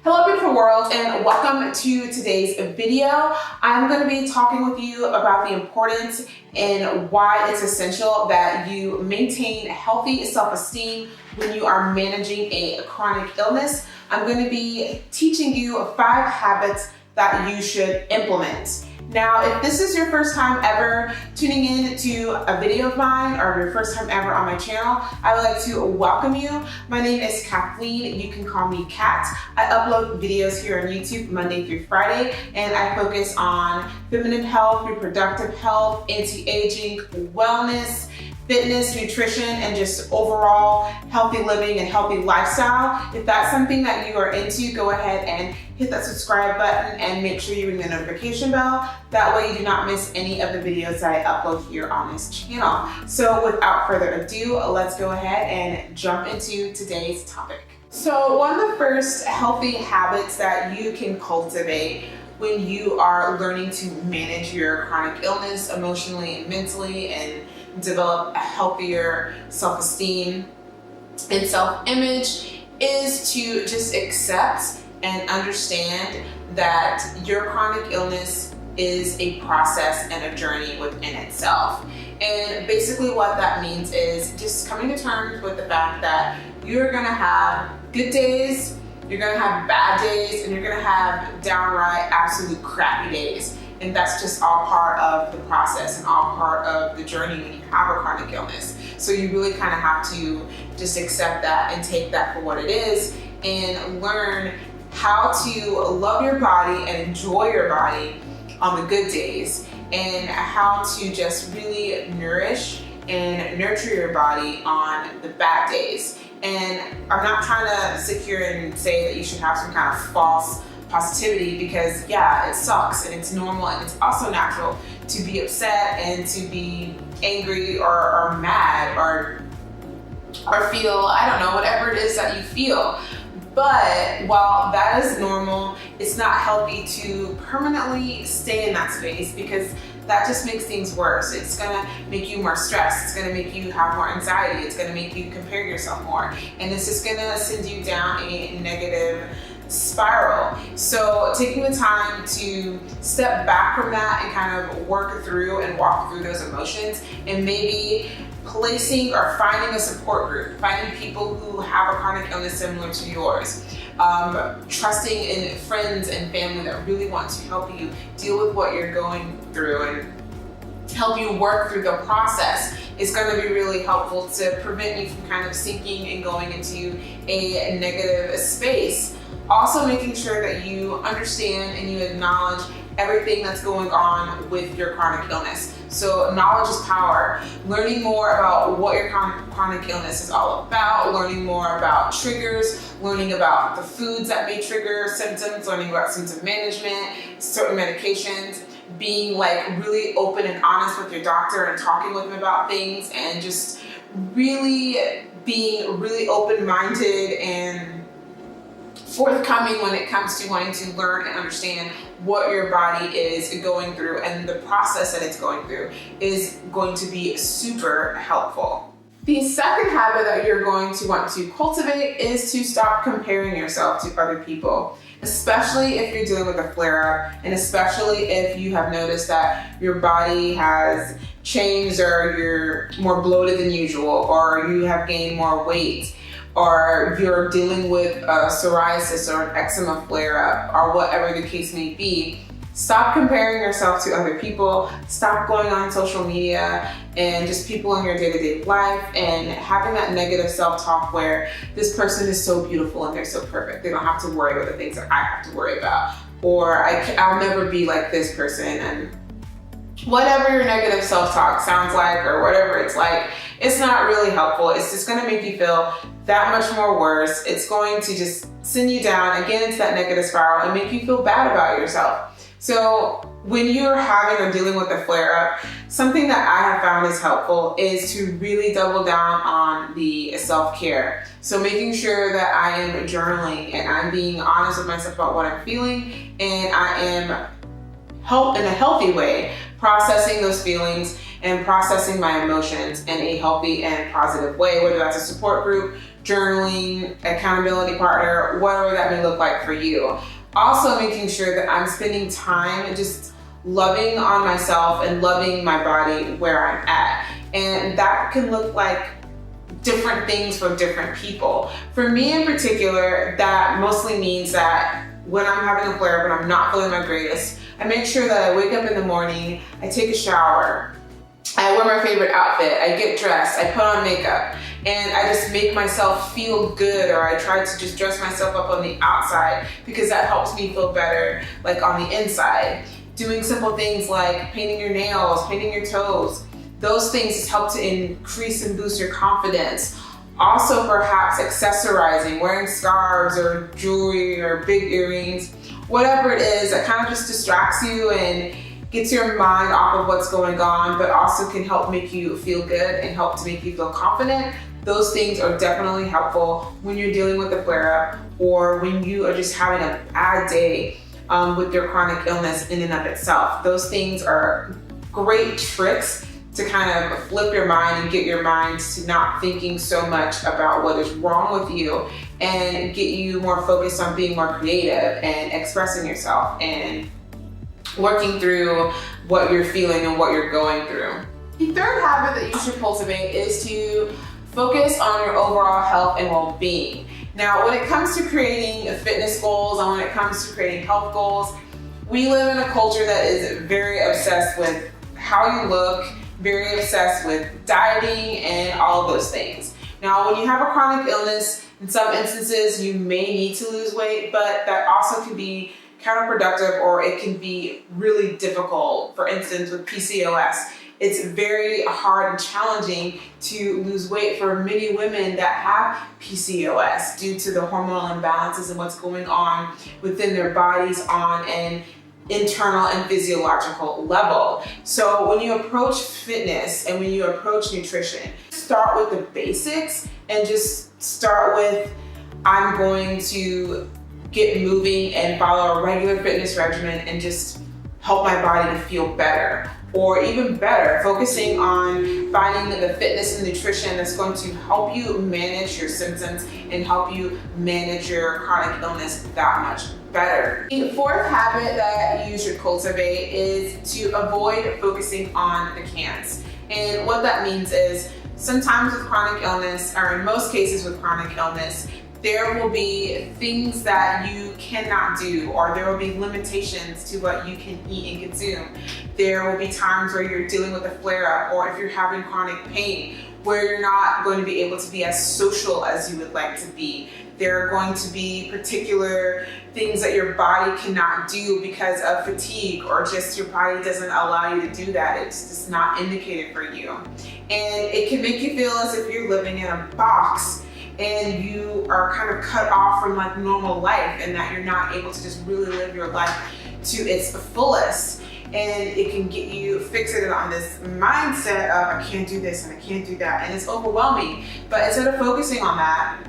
Hello beautiful world, and welcome to today's video. I'm going to be talking with you about the importance and why it's essential that you maintain healthy self-esteem when you are managing a chronic illness. I'm going to be teaching you 5 habits that you should implement. Now, if this is your first time ever tuning in to a video of mine or your first time ever on my channel, I would like to welcome you. My name is Kathleen. You can call me Kat. I upload videos here on YouTube Monday through Friday, and I focus on feminine health, reproductive health, anti-aging, wellness, fitness, nutrition, and just overall healthy living and healthy lifestyle. If that's something that you are into, go ahead and hit that subscribe button and make sure you ring the notification bell. That way you do not miss any of the videos that I upload here on this channel. So without further ado, let's go ahead and jump into today's topic. So one of the first healthy habits that you can cultivate when you are learning to manage your chronic illness emotionally and mentally and develop a healthier self-esteem and self-image is to just accept and understand that your chronic illness is a process and a journey within itself. And basically what that means is just coming to terms with the fact that you're gonna have good days, you're gonna have bad days, and you're gonna have downright absolute crappy days. And that's just all part of the process and all part of the journey when you have a chronic illness. So you really kind of have to just accept that and take that for what it is and learn how to love your body and enjoy your body on the good days, and how to just really nourish and nurture your body on the bad days. And I'm not trying to sit here and say that you should have some kind of false positivity, because yeah, it sucks and it's normal and it's also natural to be upset and to be angry or mad or feel, I don't know, whatever it is that you feel. But while that is normal, it's not healthy to permanently stay in that space, because that just makes things worse. It's gonna make you more stressed. It's gonna make you have more anxiety. It's gonna make you compare yourself more. And it's just gonna send you down a negative spiral. So taking the time to step back from that and kind of work through and walk through those emotions, and maybe placing or finding a support group, finding people who have a chronic illness similar to yours, trusting in friends and family that really want to help you deal with what you're going through and help you work through the process is going to be really helpful to prevent you from kind of sinking and going into a negative space. Also making sure that you understand and you acknowledge everything that's going on with your chronic illness. So knowledge is power. Learning more about what your chronic illness is all about, learning more about triggers, learning about the foods that may trigger symptoms, learning about symptom management, certain medications, being like really open and honest with your doctor and talking with them about things, and just really being really open-minded and forthcoming when it comes to wanting to learn and understand what your body is going through, and the process that it's going through is going to be super helpful. The second habit that you're going to want to cultivate is to stop comparing yourself to other people, especially if you're dealing with a flare-up, and especially if you have noticed that your body has changed, or you're more bloated than usual, or you have gained more weight, or you're dealing with psoriasis or an eczema flare-up, or whatever the case may be. Stop comparing yourself to other people. Stop going on social media and just people in your day-to-day life and having that negative self-talk where this person is so beautiful and they're so perfect. They don't have to worry about the things that I have to worry about. Or I'll never be like this person. And whatever your negative self-talk sounds like, or whatever it's like, it's not really helpful. It's just gonna make you feel that much more worse. It's going to just send you down again into that negative spiral and make you feel bad about yourself. So when you're having or dealing with a flare-up, something that I have found is helpful is to really double down on the self-care. So making sure that I am journaling and I'm being honest with myself about what I'm feeling, and I am in a healthy way processing those feelings and processing my emotions in a healthy and positive way, whether that's a support group, journaling, accountability partner, whatever that may look like for you. Also making sure that I'm spending time just loving on myself and loving my body where I'm at. And that can look like different things for different people. For me in particular, that mostly means that when I'm having a flare-up and I'm not feeling my greatest, I make sure that I wake up in the morning, I take a shower, I wear my favorite outfit, I get dressed, I put on makeup, and I just make myself feel good, or I try to just dress myself up on the outside because that helps me feel better like on the inside. Doing simple things like painting your nails, painting your toes, those things just help to increase and boost your confidence. Also perhaps accessorizing, wearing scarves or jewelry or big earrings, whatever it is that kind of just distracts you and gets your mind off of what's going on, but also can help make you feel good and help to make you feel confident. Those things are definitely helpful when you're dealing with a flare-up or when you are just having a bad day with your chronic illness in and of itself. Those things are great tricks to kind of flip your mind and get your mind to not thinking so much about what is wrong with you and get you more focused on being more creative and expressing yourself and working through what you're feeling and what you're going through. The third habit that you should cultivate is to focus on your overall health and well-being. Now, when it comes to creating fitness goals and when it comes to creating health goals, we live in a culture that is very obsessed with how you look, very obsessed with dieting and all of those things. Now, when you have a chronic illness, in some instances, you may need to lose weight, but that also can be counterproductive or it can be really difficult. For instance, with PCOS, it's very hard and challenging to lose weight for many women that have PCOS due to the hormonal imbalances and what's going on within their bodies on an internal and physiological level. So when you approach fitness and when you approach nutrition, start with the basics and just start with, I'm going to get moving and follow a regular fitness regimen and just help my body to feel better. Or even better, focusing on finding the fitness and nutrition that's going to help you manage your symptoms and help you manage your chronic illness that much better. The fourth habit that you should cultivate is to avoid focusing on the can'ts. And what that means is sometimes with chronic illness, or in most cases with chronic illness, there will be things that you cannot do, or there will be limitations to what you can eat and consume. There will be times where you're dealing with a flare-up, or if you're having chronic pain, where you're not going to be able to be as social as you would like to be. There are going to be particular things that your body cannot do because of fatigue, or just your body doesn't allow you to do that. It's just not indicated for you. And it can make you feel as if you're living in a box and you are kind of cut off from like normal life, and that you're not able to just really live your life to its fullest. And it can get you fixated on this mindset of I can't do this and I can't do that, and it's overwhelming. But instead of focusing on that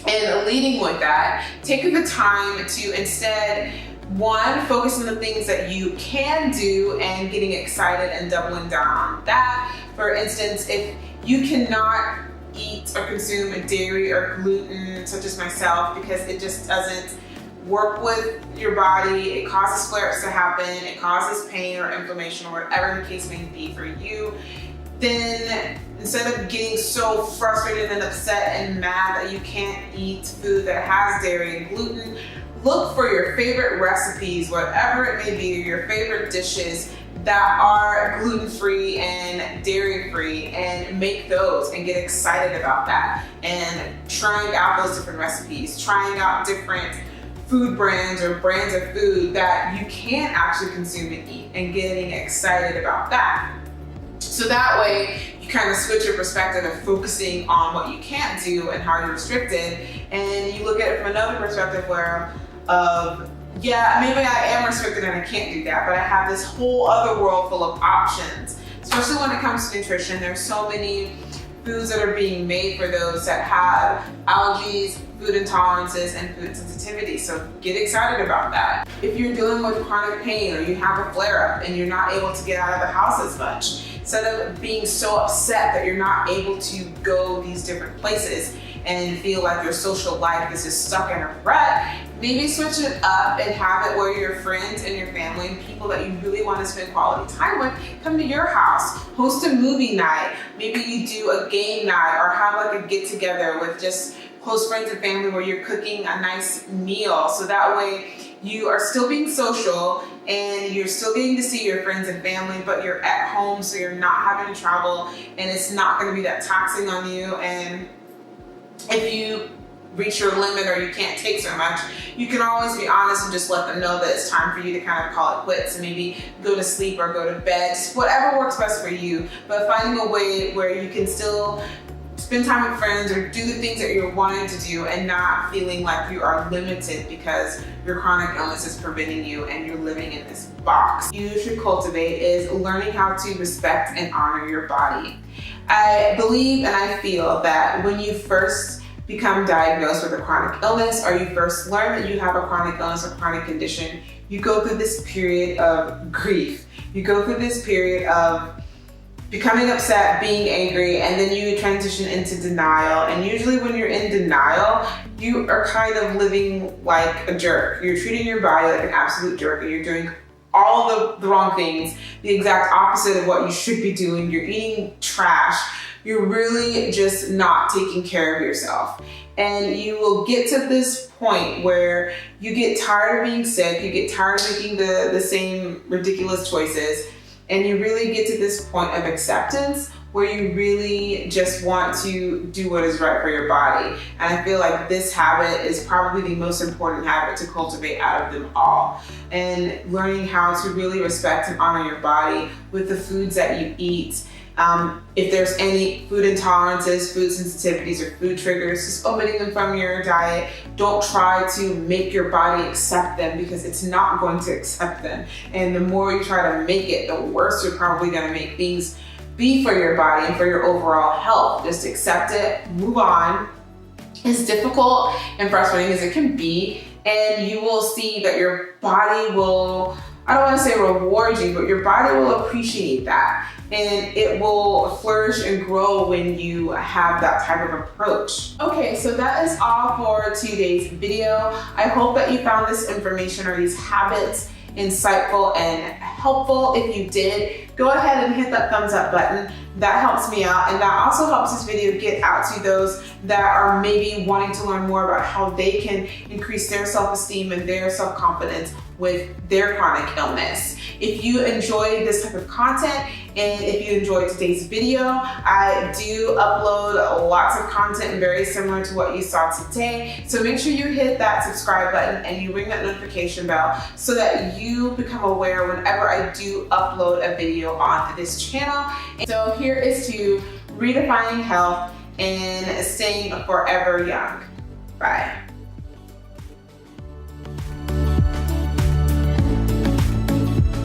and leading with that, take the time to instead, one, focus on the things that you can do and getting excited and doubling down on that. For instance, if you cannot eat or consume dairy or gluten, such as myself, because it just doesn't work with your body, it causes flare-ups to happen, it causes pain or inflammation, or whatever the case may be for you, then instead of getting so frustrated and upset and mad that you can't eat food that has dairy and gluten, look for your favorite recipes, whatever it may be, your favorite dishes that are gluten-free and dairy-free, and make those and get excited about that, and trying out those different recipes, trying out different food brands or brands of food that you can actually consume and eat, and getting excited about that. So that way you kind of switch your perspective of focusing on what you can't do and how you're restricted, and you look at it from another perspective where yeah, maybe I am restricted and I can't do that, but I have this whole other world full of options. Especially when it comes to nutrition, there's so many foods that are being made for those that have allergies, food intolerances, and food sensitivity. So get excited about that. If you're dealing with chronic pain or you have a flare-up and you're not able to get out of the house as much, instead of being so upset that you're not able to go these different places and feel like your social life is just stuck in a rut, maybe switch it up and have it where your friends and your family and people that you really want to spend quality time with come to your house. Host a movie night. Maybe you do a game night or have like a get together with just close friends and family where you're cooking a nice meal. So that way you are still being social and you're still getting to see your friends and family, but you're at home, so you're not having to travel and it's not going to be that taxing on you. And if you reach your limit or you can't take so much, you can always be honest and just let them know that it's time for you to kind of call it quits and maybe go to sleep or go to bed, just whatever works best for you. But finding a way where you can still spend time with friends or do the things that you're wanting to do and not feeling like you are limited because your chronic illness is preventing you and you're living in this box. You should cultivate is learning how to respect and honor your body. I believe and I feel that when you first become diagnosed with a chronic illness or you first learn that you have a chronic illness or chronic condition, you go through this period of grief. You go through this period of becoming upset, being angry, and then you transition into denial. And usually when you're in denial, you are kind of living like a jerk. You're treating your body like an absolute jerk and you're doing all of the wrong things, the exact opposite of what you should be doing. You're eating trash. You're really just not taking care of yourself. And you will get to this point where you get tired of being sick, you get tired of making the same ridiculous choices, and you really get to this point of acceptance where you really just want to do what is right for your body. And I feel like this habit is probably the most important habit to cultivate out of them all. And learning how to really respect and honor your body with the foods that you eat. If there's any food intolerances, food sensitivities, or food triggers, just omitting them from your diet. Don't try to make your body accept them because it's not going to accept them. And the more you try to make it, the worse you're probably going to make things be for your body and for your overall health. Just accept it, move on. As difficult and frustrating as it can be, and you will see that your body will, I don't want to say reward you, but your body will appreciate that. And it will flourish and grow when you have that type of approach. Okay, so that is all for today's video. I hope that you found this information or these habits insightful and helpful. If you did, go ahead and hit that thumbs up button. That helps me out, and that also helps this video get out to those that are maybe wanting to learn more about how they can increase their self-esteem and their self-confidence with their chronic illness. If you enjoyed this type of content and if you enjoyed today's video, I do upload lots of content very similar to what you saw today. So make sure you hit that subscribe button and you ring that notification bell so that you become aware whenever I do upload a video on this channel. And so here is to redefining health and staying forever young. Bye.